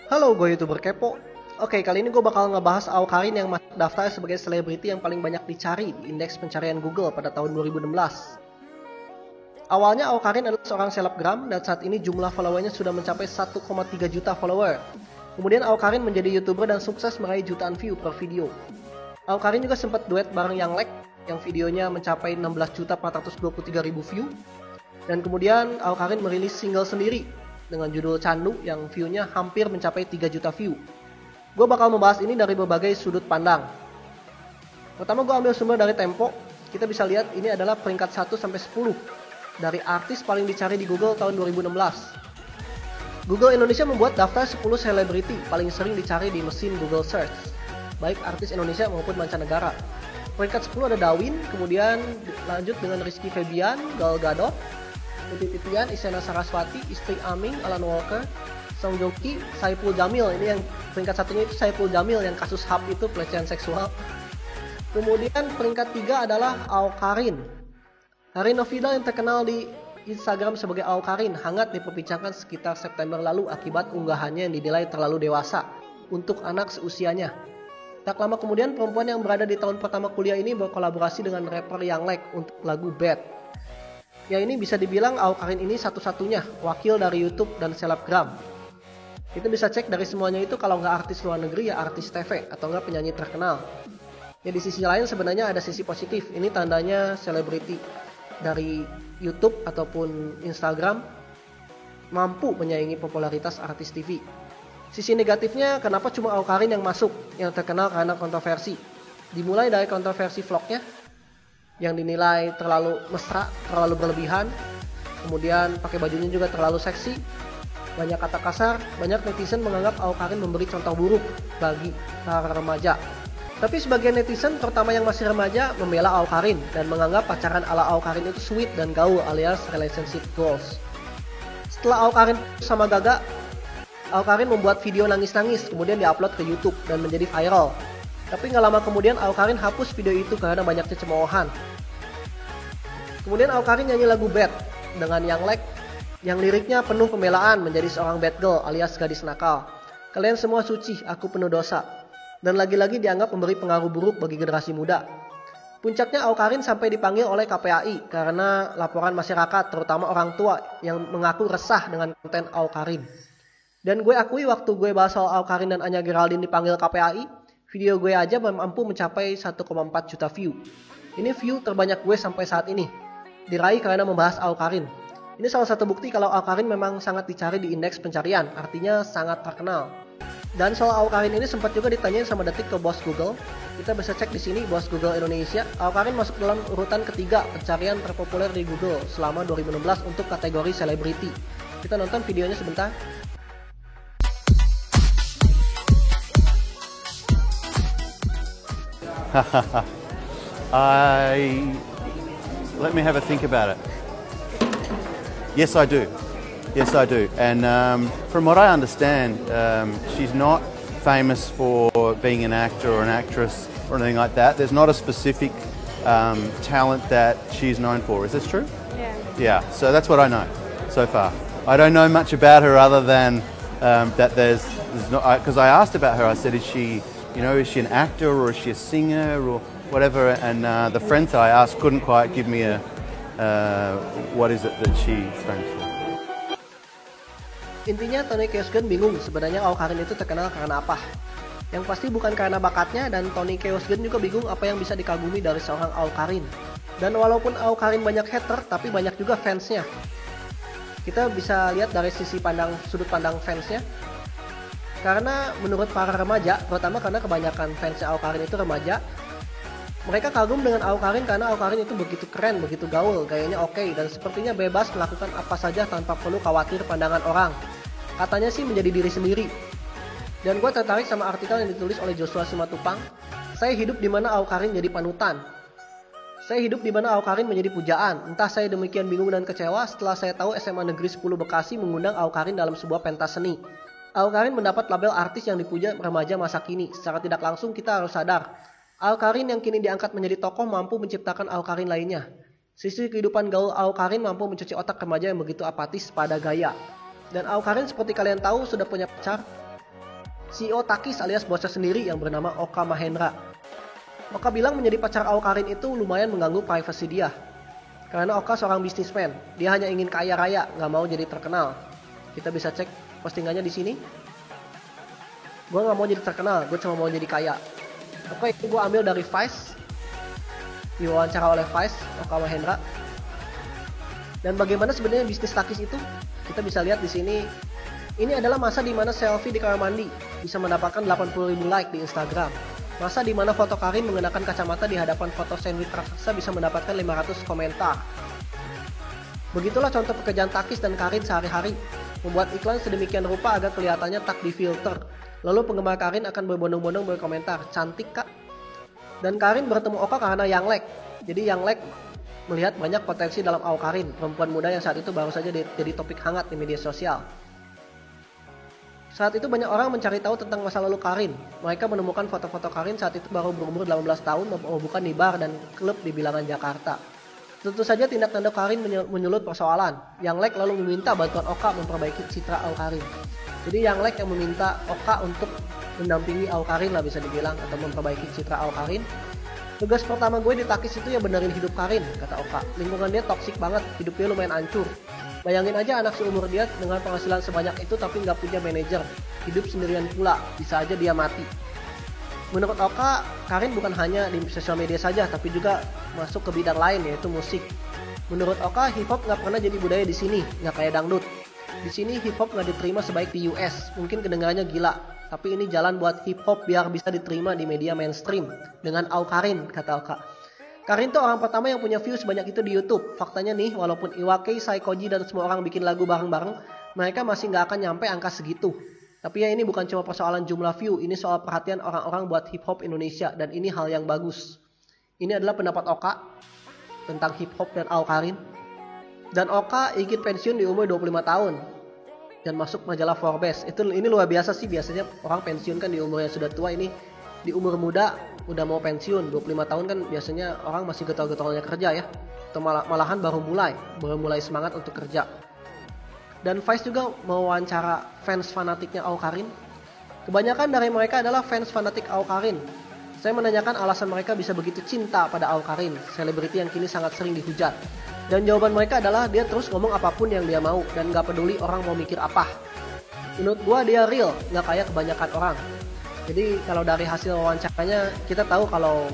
Halo, gue YouTuber Kepo. Oke, kali ini gue bakal ngebahas Awkarin yang masuk daftar sebagai selebriti yang paling banyak dicari di indeks pencarian Google pada tahun 2016. Awalnya Awkarin adalah seorang selebgram dan saat ini jumlah followernya sudah mencapai 1,3 juta follower. Kemudian Awkarin menjadi YouTuber dan sukses meraih jutaan view per video. Awkarin juga sempat duet bareng Yang Lek yang videonya mencapai 16.423.000 view. Dan kemudian Awkarin merilis single sendiri dengan judul Candu yang view-nya hampir mencapai 3 juta view. Gue bakal membahas ini dari berbagai sudut pandang. Pertama gue ambil sumber dari Tempo. Kita bisa lihat ini adalah peringkat 1-10 dari artis paling dicari di Google tahun 2016. Google Indonesia membuat daftar 10 selebriti paling sering dicari di mesin Google Search, baik artis Indonesia maupun mancanegara. Peringkat 10 ada Dawin, kemudian lanjut dengan Rizky Febian, Gal Gadot, Putri Titian, Isyana Saraswati, istri Aming, Alan Walker, Song Joong Ki, Saipul Jamil. Ini yang peringkat satunya itu Saipul Jamil yang kasus HAP itu pelecehan seksual. Kemudian peringkat 3 adalah Awkarin. Hari Novida yang terkenal di Instagram sebagai Awkarin hangat diperbincangkan sekitar September lalu akibat unggahannya yang dinilai terlalu dewasa untuk anak seusianya. Tak lama kemudian perempuan yang berada di tahun pertama kuliah ini berkolaborasi dengan rapper Yang Lek untuk lagu Bad. Ya ini bisa dibilang Awkarin ini satu-satunya wakil dari YouTube dan selebgram. Kita bisa cek dari semuanya itu kalau nggak artis luar negeri ya artis TV atau nggak penyanyi terkenal. Ya di sisi lain sebenarnya ada sisi positif. Ini tandanya selebriti dari YouTube ataupun Instagram mampu menyaingi popularitas artis TV. Sisi negatifnya kenapa cuma Awkarin yang masuk yang terkenal karena kontroversi. Dimulai dari kontroversi vlognya yang dinilai terlalu mesra, terlalu berlebihan. Kemudian pakai bajunya juga terlalu seksi. Banyak kata kasar, banyak netizen menganggap Awkarin memberi contoh buruk bagi para remaja. Tapi sebagian netizen, terutama yang masih remaja, membela Awkarin dan menganggap pacaran ala Awkarin itu sweet dan gaul alias relationship goals. Setelah Awkarin sama Gaga, Awkarin membuat video nangis-nangis kemudian diupload ke YouTube dan menjadi viral. Tapi nggak lama kemudian Awkarin hapus video itu karena banyaknya cemoohan. Kemudian Awkarin nyanyi lagu Bad dengan Yang Lek yang liriknya penuh pembelaan menjadi seorang bad girl alias gadis nakal. Kalian semua suci, aku penuh dosa. Dan lagi-lagi dianggap memberi pengaruh buruk bagi generasi muda. Puncaknya Awkarin sampai dipanggil oleh KPAI karena laporan masyarakat terutama orang tua yang mengaku resah dengan konten Awkarin. Dan gue akui waktu gue bahas soal Awkarin dan Anya Geraldine dipanggil KPAI, video gue aja mampu mencapai 1,4 juta view. Ini view terbanyak gue sampai saat ini. Diraih karena membahas Awkarin. Ini salah satu bukti kalau Awkarin memang sangat dicari di indeks pencarian, artinya sangat terkenal. Dan soal Awkarin ini sempat juga ditanyain sama Detik ke bos Google. Kita bisa cek di sini bos Google Indonesia. Awkarin masuk dalam urutan ketiga pencarian terpopuler di Google selama 2016 untuk kategori selebriti. Kita nonton videonya sebentar. Let me have a think about it. Yes, I do. Yes, I do. And from what I understand, she's not famous for being an actor or an actress or anything like that. There's not a specific talent that she's known for. Is this true? Yeah. Yeah, so that's what I know so far. I don't know much about her other than that there's not, because I asked about her, I said, is she an actor or is she a singer or whatever? And the friends I asked couldn't quite give me a what is it that she's famous for. Intinya Tony Keosgen bingung sebenarnya Awkarin itu terkenal karena apa. Yang pasti bukan karena bakatnya dan Tony Keosgen juga bingung apa yang bisa dikagumi dari seorang Awkarin. Dan walaupun Awkarin banyak hater, tapi banyak juga fansnya. Kita bisa lihat dari sudut pandang fansnya. Karena menurut para remaja, terutama karena kebanyakan fansnya Awkarin itu remaja, mereka kagum dengan Awkarin karena Awkarin itu begitu keren, begitu gaul, gayanya oke, dan sepertinya bebas melakukan apa saja tanpa perlu khawatir pandangan orang. Katanya sih menjadi diri sendiri. Dan gue tertarik sama artikel yang ditulis oleh Joshua Simatupang. Saya hidup di mana Awkarin jadi panutan. Saya hidup di mana Awkarin menjadi pujaan. Entah saya demikian bingung dan kecewa setelah saya tahu SMA Negeri 10 Bekasi mengundang Awkarin dalam sebuah pentas seni. Awkarin mendapat label artis yang dipuja remaja masa kini. Secara tidak langsung kita harus sadar, Awkarin yang kini diangkat menjadi tokoh mampu menciptakan Awkarin lainnya. Sisi kehidupan gaul Awkarin mampu mencuci otak remaja yang begitu apatis pada gaya. Dan Awkarin seperti kalian tahu sudah punya pacar. CEO Takis alias bosnya sendiri yang bernama Oka Mahendra. Oka bilang menjadi pacar Awkarin itu lumayan mengganggu privasi dia. Karena Oka seorang bisnismen, dia hanya ingin kaya raya, nggak mau jadi terkenal. Kita bisa cek postingannya di sini. Gue nggak mau jadi terkenal, gue cuma mau jadi kaya. Oke, itu gue ambil dari Vice. Diwawancara oleh Vice, Oka Mahendra. Dan bagaimana sebenarnya bisnis Takis itu? Kita bisa lihat di sini. Ini adalah masa di mana selfie di kamar mandi bisa mendapatkan 80.000 like di Instagram. Masa di mana foto Karin menggunakan kacamata di hadapan foto sandwich raksasa bisa mendapatkan 500 komentar. Begitulah contoh pekerjaan Takis dan Karin sehari-hari. Membuat iklan sedemikian rupa agar kelihatannya tak difilter. Lalu penggemar Karin akan berbondong-bondong berkomentar, cantik kak? Dan Karin bertemu Oka karena Yang Lek. Jadi Yang Lek melihat banyak potensi dalam Awkarin, perempuan muda yang saat itu baru saja jadi topik hangat di media sosial. Saat itu banyak orang mencari tahu tentang masa lalu Karin. Mereka menemukan foto-foto Karin saat itu baru berumur 18 tahun bukan di bar dan klub di bilangan Jakarta. Tentu saja tindak tanduk Karin menyulut persoalan. Yang Lek lalu meminta bantuan Oka memperbaiki citra Awkarin. Jadi Yang Lek yang meminta Oka untuk mendampingi Awkarin lah bisa dibilang, atau memperbaiki citra Awkarin. Tugas pertama gue di Takis itu ya benerin hidup Karin, kata Oka. Lingkungan dia toksik banget, hidupnya lumayan hancur. Bayangin aja anak seumur dia dengan penghasilan sebanyak itu tapi nggak punya manajer, hidup sendirian pula, bisa aja dia mati. Menurut Oka, Karin bukan hanya di sosial media saja tapi juga masuk ke bidang lain yaitu musik. Menurut Oka, hip hop nggak pernah jadi budaya di sini, nggak kayak dangdut. Di sini hip hop nggak diterima sebaik di US, mungkin kedengarannya gila, tapi ini jalan buat hip hop biar bisa diterima di media mainstream dengan Awkarin, kata Oka. Karin tuh orang pertama yang punya views sebanyak itu di YouTube. Faktanya nih, walaupun Iwake, Saikoji, dan semua orang bikin lagu bareng-bareng, mereka masih nggak akan nyampe angka segitu. Tapi ya ini bukan cuma persoalan jumlah view, ini soal perhatian orang-orang buat hip hop Indonesia, dan ini hal yang bagus. Ini adalah pendapat Oka tentang hip hop dan Awkarin. Dan Oka ingin pensiun di umur 25 tahun dan masuk majalah Forbes. Ini luar biasa sih, biasanya orang pensiun kan di umur yang sudah tua, ini di umur muda udah mau pensiun. 25 tahun kan biasanya orang masih getol-getolnya kerja ya, atau malahan baru mulai semangat untuk kerja. Dan Vice juga mewawancara fans fanatiknya Awkarin. Kebanyakan dari mereka adalah fans fanatik Awkarin. Saya menanyakan alasan mereka bisa begitu cinta pada Awkarin, selebriti yang kini sangat sering dihujat. Dan jawaban mereka adalah dia terus ngomong apapun yang dia mau dan gak peduli orang mau mikir apa. Menurut gua dia real, gak kayak kebanyakan orang. Jadi kalau dari hasil wawancaranya kita tahu kalau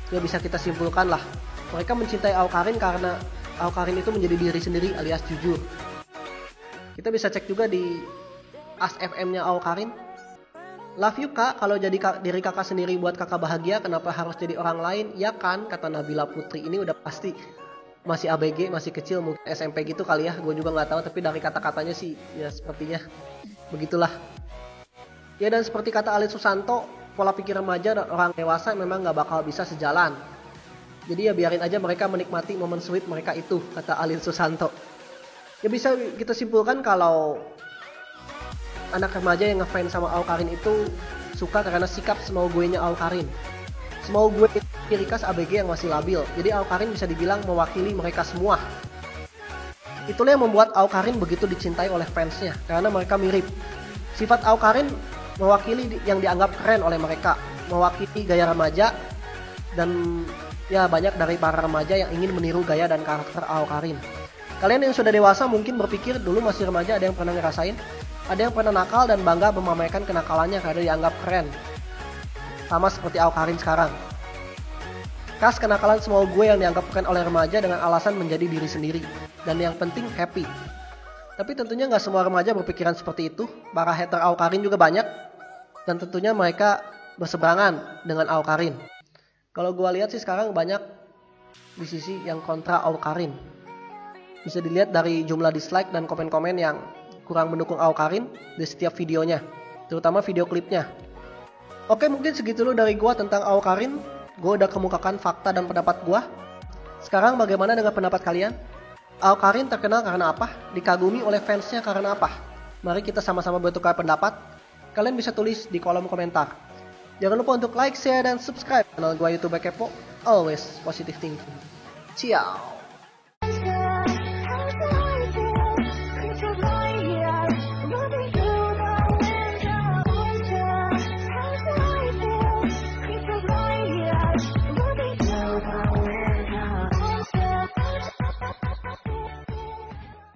ya bisa kita simpulkan lah, mereka mencintai Awkarin karena Awkarin itu menjadi diri sendiri alias jujur. Kita bisa cek juga di ASFM-nya Awkarin. Love you kak, kalau jadi diri kakak sendiri buat kakak bahagia, kenapa harus jadi orang lain? Ya kan, kata Nabila Putri. Ini udah pasti masih ABG, masih kecil, mungkin SMP gitu kali ya. Gue juga gak tahu, tapi dari kata-katanya sih ya sepertinya begitulah. Ya dan seperti kata Alin Susanto, pola pikir remaja dan orang dewasa memang gak bakal bisa sejalan. Jadi ya biarin aja mereka menikmati momen sweet mereka itu, kata Alin Susanto. Ya bisa kita simpulkan kalau anak remaja yang ngefans sama Awkarin itu suka karena sikap semau gue-nya Awkarin. Semau gue itu ciri khas ABG yang masih labil, jadi Awkarin bisa dibilang mewakili mereka semua. Itulah yang membuat Awkarin begitu dicintai oleh fansnya, karena mereka mirip. Sifat Awkarin mewakili yang dianggap keren oleh mereka, mewakili gaya remaja, dan ya banyak dari para remaja yang ingin meniru gaya dan karakter Awkarin. Kalian yang sudah dewasa mungkin berpikir dulu masih remaja ada yang pernah ngerasain, ada yang pernah nakal dan bangga memamerkan kenakalannya karena dianggap keren. Sama seperti Awkarin sekarang. Khas kenakalan semua gue yang dianggap keren oleh remaja dengan alasan menjadi diri sendiri. Dan yang penting happy. Tapi tentunya gak semua remaja berpikiran seperti itu. Para hater Awkarin juga banyak. Dan tentunya mereka berseberangan dengan Awkarin. Kalau gue lihat sih sekarang banyak di sisi yang kontra Awkarin. Bisa dilihat dari jumlah dislike dan komen-komen yang kurang mendukung Awkarin di setiap videonya, terutama video klipnya. Oke, mungkin segitu dulu dari gua tentang Awkarin. Gua udah kemukakan fakta dan pendapat gua. Sekarang bagaimana dengan pendapat kalian? Awkarin terkenal karena apa? Dikagumi oleh fansnya karena apa? Mari kita sama-sama bertukar pendapat. Kalian bisa tulis di kolom komentar. Jangan lupa untuk like, share, dan subscribe channel gua YouTube Kepo. Always positive thinking. Ciao.